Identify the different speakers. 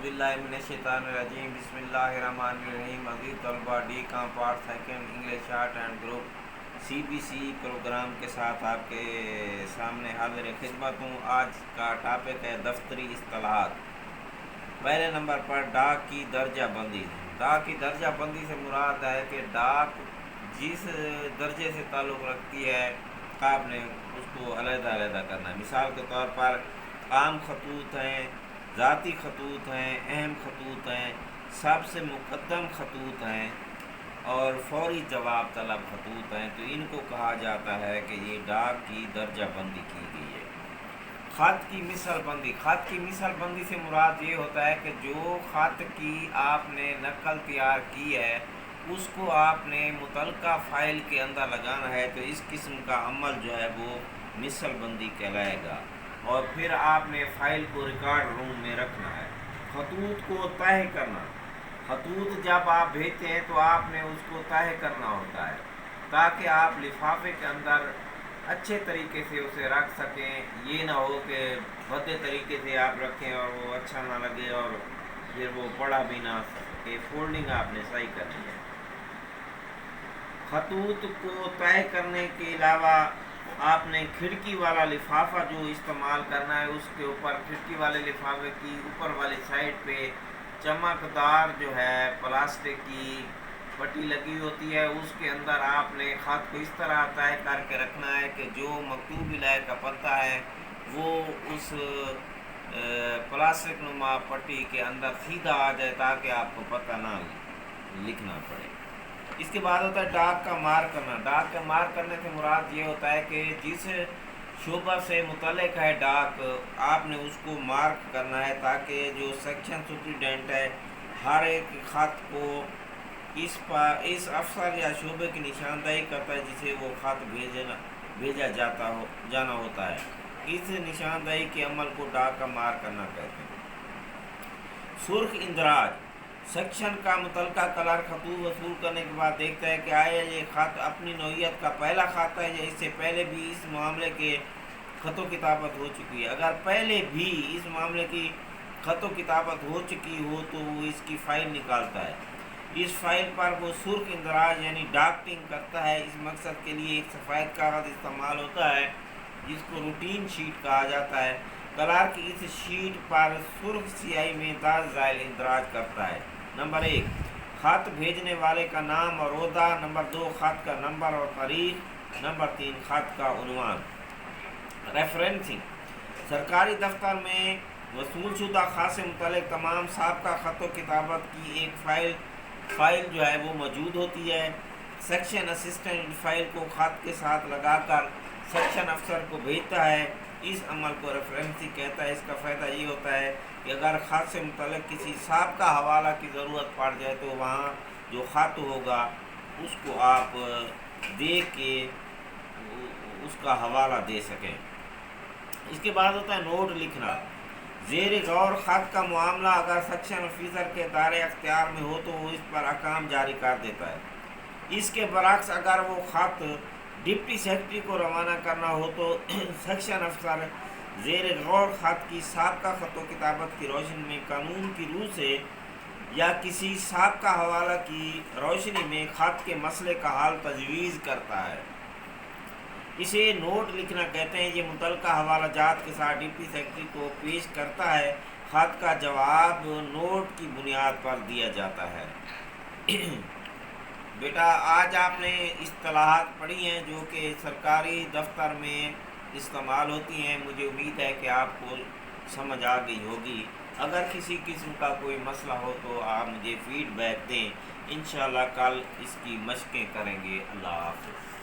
Speaker 1: बिल्लाहिमिनश्शैतानिर्रजीम बिस्मिल्लाहिर्रहमानिर्रहीम। अज़ीज़ तलबा, डी का part second English art and group CBC programme के साथ आपके सामने हाज़िर खिदमत हूँ। आज का टॉपिक है दफ्तरी इस्तिलाहात। पहले नंबर पर डाक की दर्जा बंदी। डाक की दर्जा बंदी से मुराद है कि डाक जिस दर्जे से ताल्लुक़ रखती है आपने उसको अलग-अलग करना है। मिसाल के तौर पर आम खतूत हैं, ज़ाती खतूत हैं, अहम खतूत हैं, सबसे मुक़द्दम खतूत हैं और फौरी जवाब तलब खतूत हैं। तो इनको कहा जाता है कि ये डाक की दर्जा बंदी की गई है। ख़त की मिसल बंदी। ख़त की मिसल बंदी से मुराद ये होता है कि जो ख़त की आपने नकल तैयार की है उसको आपने मुतलका फ़ाइल के अंदर लगाना है, तो इस किस्म का अमल जो है वो मिसल बंदी कहलाएगा। और फिर आपने फ़ाइल को रिकॉर्ड रूम में रखना है। खतूत को तय करना। खतूत जब आप भेजते हैं तो आपने उसको तय करना होता है ताकि आप लिफाफे के अंदर अच्छे तरीके से उसे रख सकें। ये ना हो कि भद्दे तरीके से आप रखें और वो अच्छा ना लगे और फिर वो पढ़ा भी ना सके। फोल्डिंग आपने सही करनी है। खतूत को तय करने के अलावा आपने खिड़की वाला लिफाफा जो इस्तेमाल करना है, उसके ऊपर खिड़की वाले लिफाफे की ऊपर वाली साइड पे चमकदार जो है प्लास्टिक की पट्टी लगी होती है। उसके अंदर आपने ख़त को इस तरह तय करके रखना है कि जो मकतूब इलाके का पता है वो उस प्लास्टिक नुमा पट्टी के अंदर सीधा आ जाए ताकि आपको पता ना लिखना पड़े। इसके बाद होता है डाक का मार करना। डाक का मार करने से मुराद ये होता है कि जिस शोबा से मुतल्लिक है डाक, आपने उसको मार्क करना है ताकि जो सेक्शन सुपरिटेंडेंट है हर एक ख़त को इस अफसर या शोबे की निशानदेही करता है जिसे वो ख़त भेजा जाना होता है। इस निशानदेही के अमल को डाक का मार करना कहते हैं। सुर्ख इंदराज। सेक्शन का मुतलका कलर खतूत वसूल करने के बाद देखता है कि आया ये ख़त अपनी नौइयत का पहला ख़त है या इससे पहले भी इस मामले के ख़तो किताबत हो चुकी है। अगर पहले भी इस मामले की ख़तो किताबत हो चुकी हो तो वो इसकी फ़ाइल निकालता है। इस फ़ाइल पर वो सुर्ख इंदराज यानी डाक्टिंग करता है। इस मकसद के लिए एक सफ़ेद कागज़ इस्तेमाल होता है जिसको रूटीन शीट कहा जाता है। क्लर्क इस शीट पर सुर्ख स्याही में 10 ज़ाइल इंदराज करता है। नंबर 1, ख़त भेजने वाले का नाम और ओहदा। नंबर 2, ख़त का नंबर और तारीख। नंबर 3, ख़त का उन्वान। रेफरेंसिंग। सरकारी दफ्तर में वसूल शुदा ख़त से मुतल्लिक़ तमाम साबका ख़तों किताबत की एक फ़ाइल जो है वो मौजूद होती है। सेक्शन असिस्टेंट फ़ाइल को ख़त के साथ लगाकर सेक्शन अफसर को भेजता है। इस अमल को रेफरेंसिंग कहता है। इसका फ़ायदा ये होता है कि अगर ख़त से मुतल्लिक़ किसी साबका हवाला की ज़रूरत पड़ जाए तो वहाँ जो ख़त होगा उसको आप देख के उसका हवाला दे सकें। इसके बाद होता है नोट लिखना। ज़ेर गौर ख़त का मामला अगर सेक्शन ऑफिसर के दायरे अख्तियार में हो तो वो इस पर अहकाम जारी कर देता है। इसके बरक्स अगर वो ख़त डिप्टी सेक्रेटरी को रवाना करना हो तो सेक्शन अफसर ज़ेर गौर ख़त की साबका ख़तों किताबत की रोशनी में कानून की रूह से या किसी साबका हवाला की रोशनी में ख़त के मसले का हल तजवीज़ करता है। इसे नोट लिखना कहते हैं। ये मुतलका हवाला जात के साथ डिप्टी सेक्रेटरी को पेश करता है। ख़त का जवाब नोट की बुनियाद पर दिया जाता है। बेटा, आज आपने इस्तिलाहात पढ़ी हैं जो कि सरकारी दफ्तर में इस्तेमाल होती हैं। मुझे उम्मीद है कि आपको समझ आ गई होगी। अगर किसी किस्म का कोई मसला हो तो आप मुझे फ़ीडबैक दें। इंशाअल्लाह कल इसकी मशक़ें करेंगे। अल्लाह हाफ़िज़।